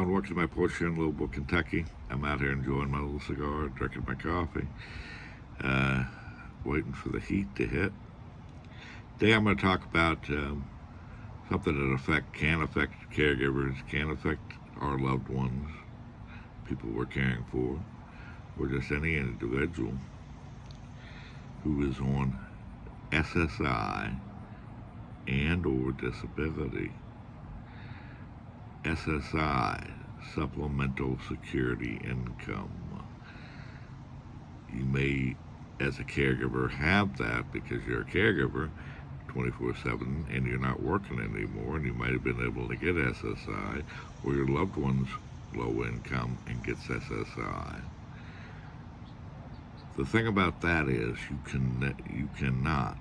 everyone. Welcome to my porch here in Louisville, Kentucky. I'm out here enjoying my little cigar, drinking my coffee, waiting for the heat to hit. Today I'm going to talk about something that can affect caregivers, can affect our loved ones, people we're caring for, or just any individual who is on SSI and or disability. SSI, Supplemental Security Income. You may, as a caregiver, have that because you're a caregiver 24/7 and you're not working anymore, and you might have been able to get SSI, or your loved one's low income and gets SSI. The thing about that is you cannot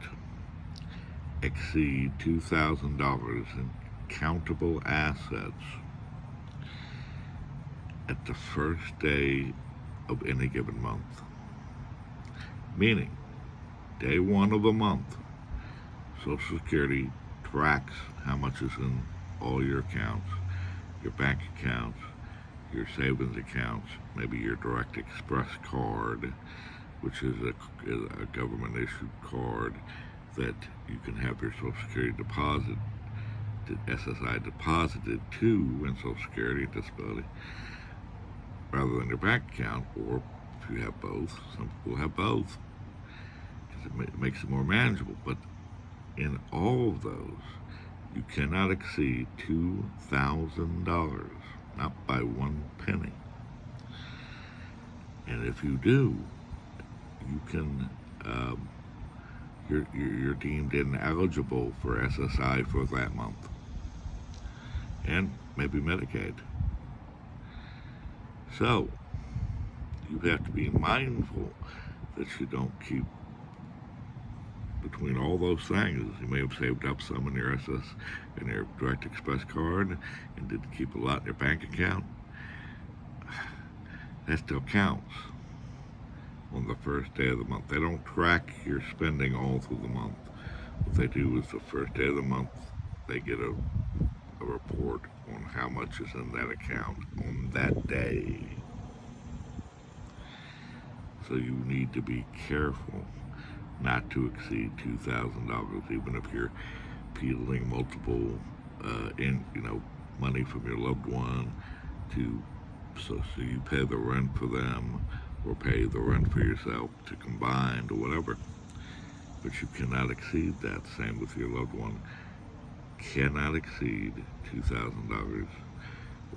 exceed $2,000 in countable assets at the first day of any given month. Meaning, day one of the month, Social Security tracks how much is in all your accounts, your bank accounts, your savings accounts, maybe your Direct Express card, which is a government issued card that you can have your Social Security SSI deposited to in Social Security and Disability rather than your bank account, or if you have both. Some people have both because it makes it more manageable. But in all of those, you cannot exceed $2,000, not by one penny. And if you do, you can you're deemed ineligible for SSI for that month, and maybe Medicaid. So you have to be mindful that you don't keep between all those things. You may have saved up some in your in your Direct Express card and didn't keep a lot in your bank account. That still counts on the first day of the month. They don't track your spending all through the month. What they do is the first day of the month, they get a report on how much is in that account on that day. So you need to be careful not to exceed $2,000, even if you're peeling multiple money from your loved one so you pay the rent for them or pay the rent for yourself to combine or whatever. But you cannot exceed that. Same with your loved one. Cannot exceed $2,000,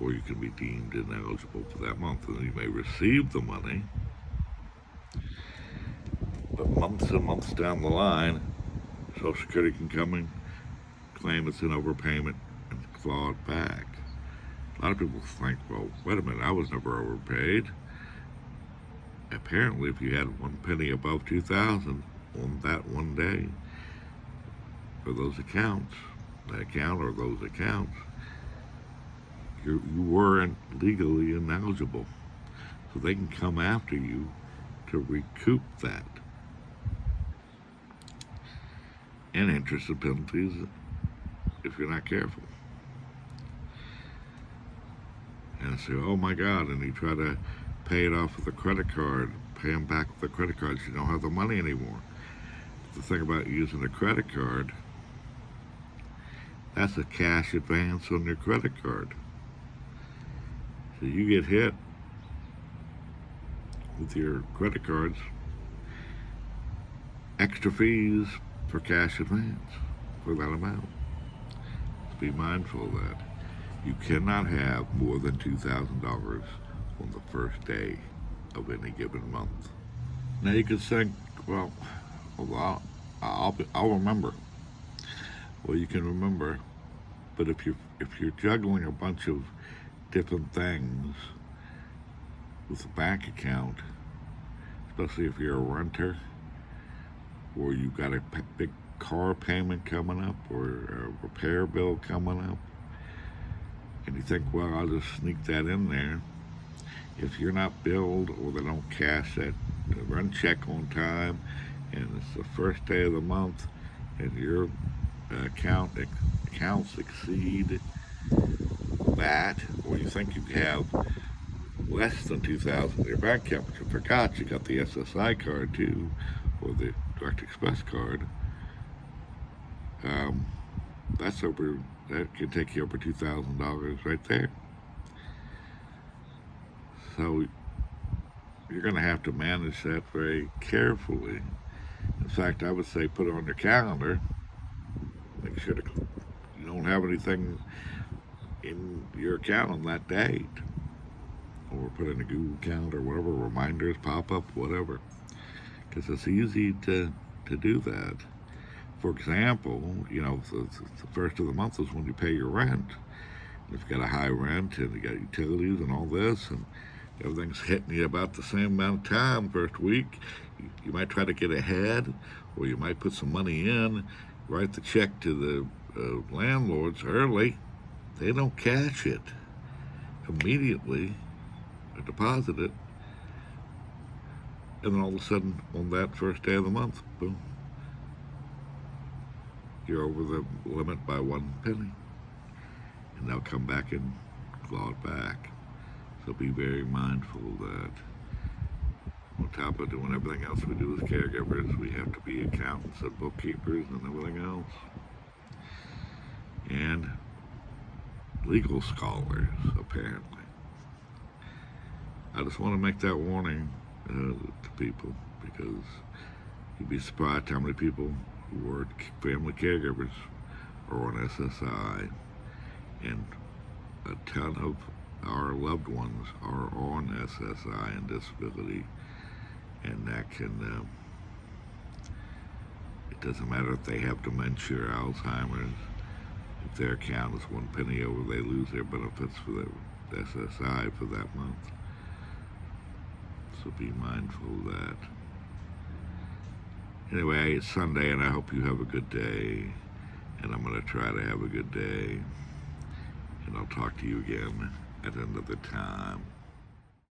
or you can be deemed ineligible for that month. And you may receive the money, but months and months down the line, Social Security can come and claim it's an overpayment and claw it back. A lot of people think, well, wait a minute, I was never overpaid. Apparently, if you had one penny above $2,000 on that one day for those accounts, that account or those accounts, you weren't legally ineligible. So they can come after you to recoup that. And interest and penalties if you're not careful. And I say, oh my God, and you try to pay it off with a credit card, pay them back with a credit card, so you don't have the money anymore. The thing about using a credit card, that's a cash advance on your credit card. So you get hit with your credit cards, extra fees for cash advance for that amount. So be mindful of that. You cannot have more than $2,000 on the first day of any given month. Now you could think, well, I'll remember. Well, you can remember, but if you're juggling a bunch of different things with a bank account, especially if you're a renter, or you've got a big car payment coming up, or a repair bill coming up, and you think, well, I'll just sneak that in there. If you're not billed, or they don't cash that run check on time, and it's the first day of the month, and your accounts exceed that, or you think you have less than 2,000 in your bank account, but you forgot you got the SSI card too, or the Direct Express card. Um, that can take you over $2,000 right there. So you're going to have to manage that very carefully. In fact, I would say put it on your calendar. Make sure you don't have anything in your account on that date. Or put in a Google Calendar, whatever, reminders pop up, whatever. Because it's easy to do that. For example, the first of the month is when you pay your rent. If you've got a high rent and you got utilities and all this, and everything's hitting you about the same amount of time first week, you might try to get ahead, or you might put some money in, write the check to the landlords early. They don't cash it immediately, or deposit it, and then all of a sudden, on that first day of the month, boom, you're over the limit by 1 penny. And they'll come back and claw it back. So be very mindful of that. On top of doing everything else we do as caregivers, we have to be accountants and bookkeepers and everything else. And legal scholars, apparently. I just want to make that warning to people, because you'd be surprised how many people who are family caregivers are on SSI. And a ton of our loved ones are on SSI and disability, and that can, it doesn't matter if they have dementia or Alzheimer's, if their account is 1 penny over, they lose their benefits for the SSI for that month. So be mindful of that. Anyway, it's Sunday, and I hope you have a good day, and I'm going to try to have a good day. And I'll talk to you again at another time.